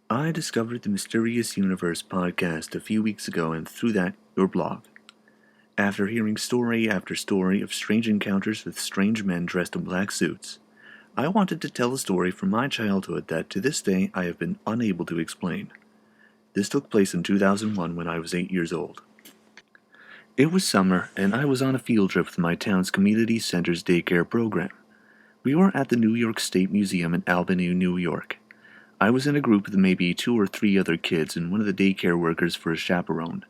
I discovered the Mysterious Universe podcast a few weeks ago and through that, your blog. After hearing story after story of strange encounters with strange men dressed in black suits, I wanted to tell a story from my childhood that to this day I have been unable to explain. This took place in 2001 when I was 8 years old. It was summer and I was on a field trip with my town's community center's daycare program. We were at the New York State Museum in Albany, New York. I was in a group with maybe 2 or 3 other kids and one of the daycare workers for a chaperone.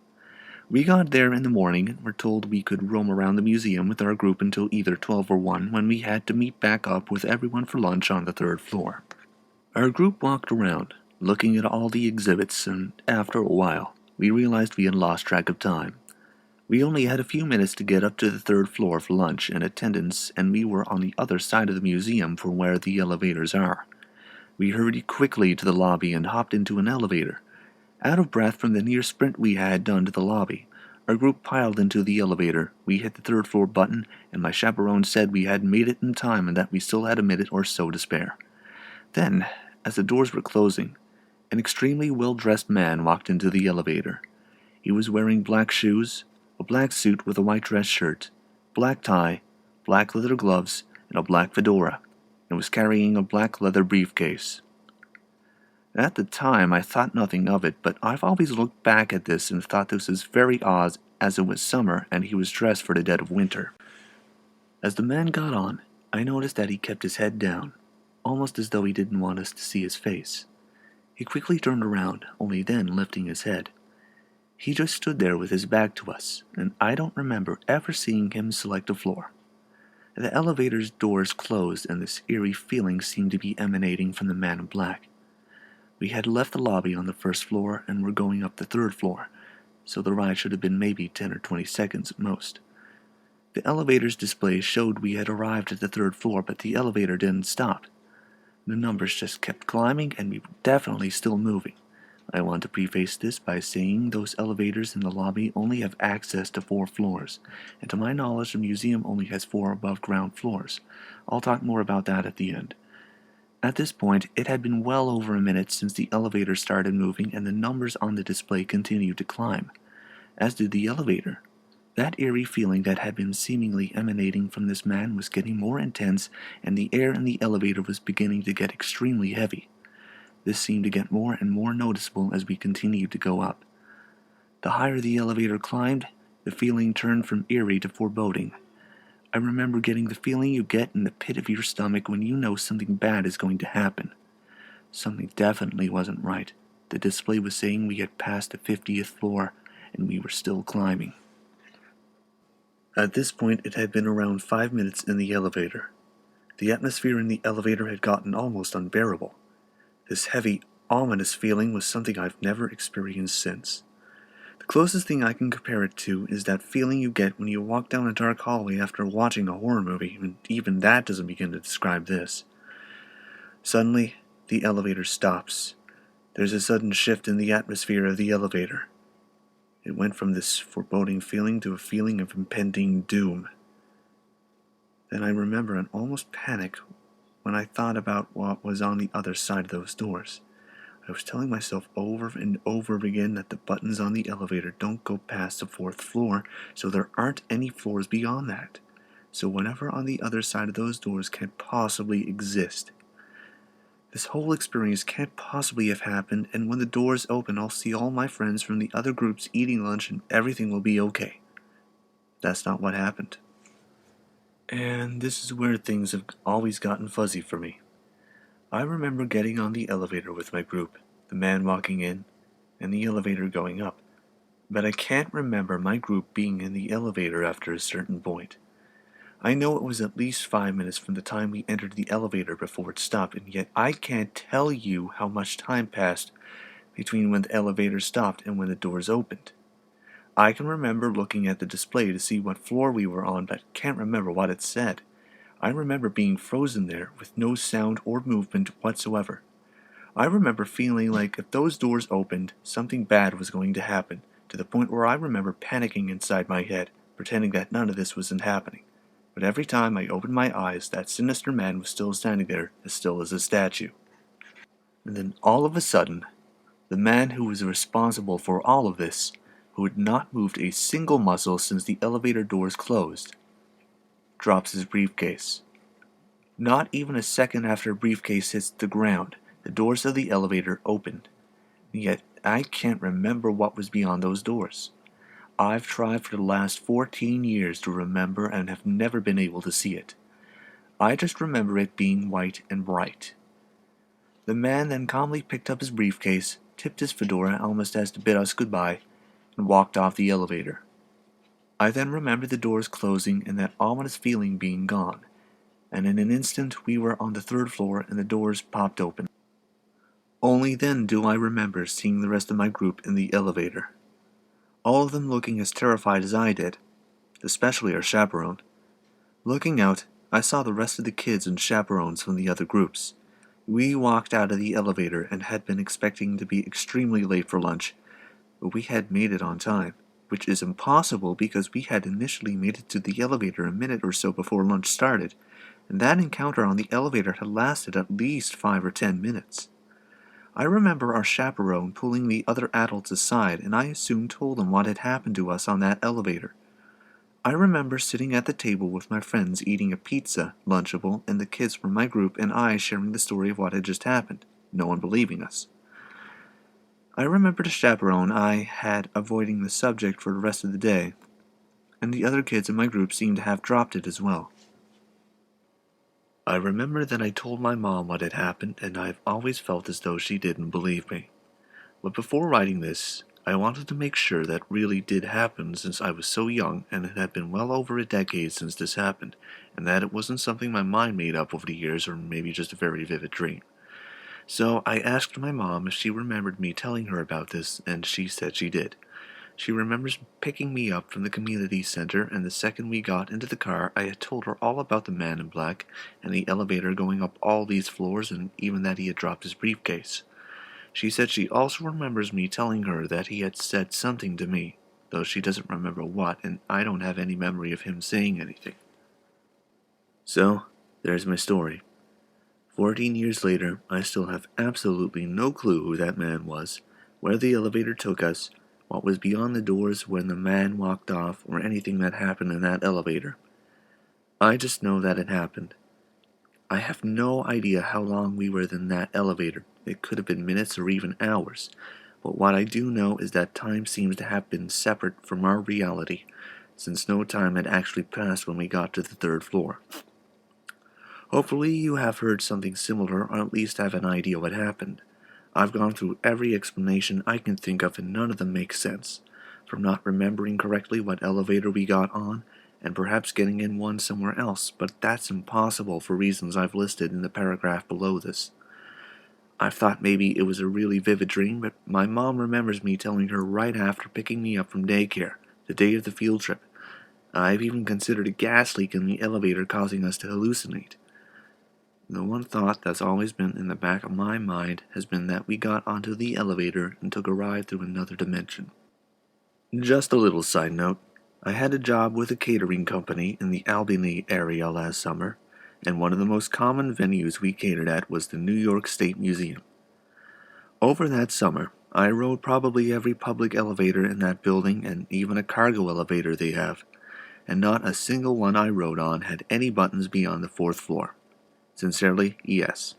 We got there in the morning and were told we could roam around the museum with our group until either 12 or 1 when we had to meet back up with everyone for lunch on the 3rd floor. Our group walked around, looking at all the exhibits, and after a while, we realized we had lost track of time. We only had a few minutes to get up to the 3rd floor for lunch and attendance, and we were on the other side of the museum from where the elevators are. We hurried quickly to the lobby and hopped into an elevator. Out of breath from the near sprint we had done to the lobby, our group piled into the elevator. We hit the 3rd floor button, and my chaperone said we hadn't made it in time and that we still had a minute or so to spare. Then, as the doors were closing, an extremely well-dressed man walked into the elevator. He was wearing black shoes, a black suit with a white dress shirt, black tie, black leather gloves, and a black fedora, and was carrying a black leather briefcase. At the time, I thought nothing of it, but I've always looked back at this and thought this was very odd as it was summer and he was dressed for the dead of winter. As the man got on, I noticed that he kept his head down, almost as though he didn't want us to see his face. He quickly turned around, only then lifting his head. He just stood there with his back to us, and I don't remember ever seeing him select a floor. The elevator's doors closed, and this eerie feeling seemed to be emanating from the man in black. We had left the lobby on the 1st floor and were going up the 3rd floor, so the ride should have been maybe 10 or 20 seconds at most. The elevator's display showed we had arrived at the 3rd floor, but the elevator didn't stop. The numbers just kept climbing, and we were definitely still moving. I want to preface this by saying those elevators in the lobby only have access to 4 floors, and to my knowledge the museum only has 4 above-ground floors. I'll talk more about that at the end. At this point, it had been well over a minute since the elevator started moving and the numbers on the display continued to climb, as did the elevator. That eerie feeling that had been seemingly emanating from this man was getting more intense, and the air in the elevator was beginning to get extremely heavy. This seemed to get more and more noticeable as we continued to go up. The higher the elevator climbed, the feeling turned from eerie to foreboding. I remember getting the feeling you get in the pit of your stomach when you know something bad is going to happen. Something definitely wasn't right. The display was saying we had passed the 50th floor, and we were still climbing. At this point, it had been around 5 minutes in the elevator. The atmosphere in the elevator had gotten almost unbearable. This heavy, ominous feeling was something I've never experienced since. The closest thing I can compare it to is that feeling you get when you walk down a dark hallway after watching a horror movie, and even that doesn't begin to describe this. Suddenly, the elevator stops. There's a sudden shift in the atmosphere of the elevator. It went from this foreboding feeling to a feeling of impending doom. Then I remember an almost panic when I thought about what was on the other side of those doors. I was telling myself over and over again that the buttons on the elevator don't go past the 4th floor, so there aren't any floors beyond that. So whatever on the other side of those doors can't possibly exist. This whole experience can't possibly have happened, and when the doors open, I'll see all my friends from the other groups eating lunch and everything will be okay. That's not what happened. And this is where things have always gotten fuzzy for me. I remember getting on the elevator with my group, the man walking in, and the elevator going up, but I can't remember my group being in the elevator after a certain point. I know it was at least 5 minutes from the time we entered the elevator before it stopped, and yet I can't tell you how much time passed between when the elevator stopped and when the doors opened. I can remember looking at the display to see what floor we were on, but can't remember what it said. I remember being frozen there with no sound or movement whatsoever. I remember feeling like if those doors opened, something bad was going to happen, to the point where I remember panicking inside my head, pretending that none of this wasn't happening. But every time I opened my eyes, that sinister man was still standing there, as still as a statue. And then all of a sudden, The man who was responsible for all of this, who had not moved a single muscle since the elevator doors closed, drops his briefcase. Not even a second after the briefcase hits the ground, the doors of the elevator opened. Yet I can't remember what was beyond those doors. I've tried for the last 14 years to remember and have never been able to see it. I just remember it being white and bright. The man then calmly picked up his briefcase, tipped his fedora almost as to bid us goodbye, and walked off the elevator. I then remember the doors closing and that ominous feeling being gone, and in an instant we were on the 3rd floor and the doors popped open. Only then do I remember seeing the rest of my group in the elevator. All of them looking as terrified as I did, especially our chaperone. Looking out, I saw the rest of the kids and chaperones from the other groups. We walked out of the elevator and had been expecting to be extremely late for lunch, but we had made it on time, which is impossible because we had initially made it to the elevator a minute or so before lunch started, and that encounter on the elevator had lasted at least 5 or 10 minutes. I remember our chaperone pulling the other adults aside, and I assumed told them what had happened to us on that elevator. I remember sitting at the table with my friends eating a pizza, Lunchable, and the kids from my group and I sharing the story of what had just happened, no one believing us. I remember the chaperone I had avoiding the subject for the rest of the day, and the other kids in my group seemed to have dropped it as well. I remember that I told my mom what had happened, and I've always felt as though she didn't believe me. But before writing this, I wanted to make sure that really did happen since I was so young and it had been well over a decade since this happened, and that it wasn't something my mind made up over the years or maybe just a very vivid dream. So I asked my mom if she remembered me telling her about this, and she said she did. She remembers picking me up from the community center, and the second we got into the car, I had told her all about the man in black and the elevator going up all these floors, and even that he had dropped his briefcase. She said she also remembers me telling her that he had said something to me, though she doesn't remember what, and I don't have any memory of him saying anything. So, there's my story. 14 years later, I still have absolutely no clue who that man was, where the elevator took us, what was beyond the doors when the man walked off, or anything that happened in that elevator. I just know that it happened. I have no idea how long we were in that elevator. It could have been minutes or even hours. But what I do know is that time seems to have been separate from our reality, since no time had actually passed when we got to the 3rd floor. Hopefully you have heard something similar, or at least have an idea what happened. I've gone through every explanation I can think of and none of them make sense, from not remembering correctly what elevator we got on, and perhaps getting in one somewhere else, but that's impossible for reasons I've listed in the paragraph below this. I've thought maybe it was a really vivid dream, but my mom remembers me telling her right after picking me up from daycare, the day of the field trip. I've even considered a gas leak in the elevator causing us to hallucinate. The one thought that's always been in the back of my mind has been that we got onto the elevator and took a ride through another dimension. Just a little side note, I had a job with a catering company in the Albany area last summer, and one of the most common venues we catered at was the New York State Museum. Over that summer, I rode probably every public elevator in that building and even a cargo elevator they have, and not a single one I rode on had any buttons beyond the 4th floor. Sincerely, E.S.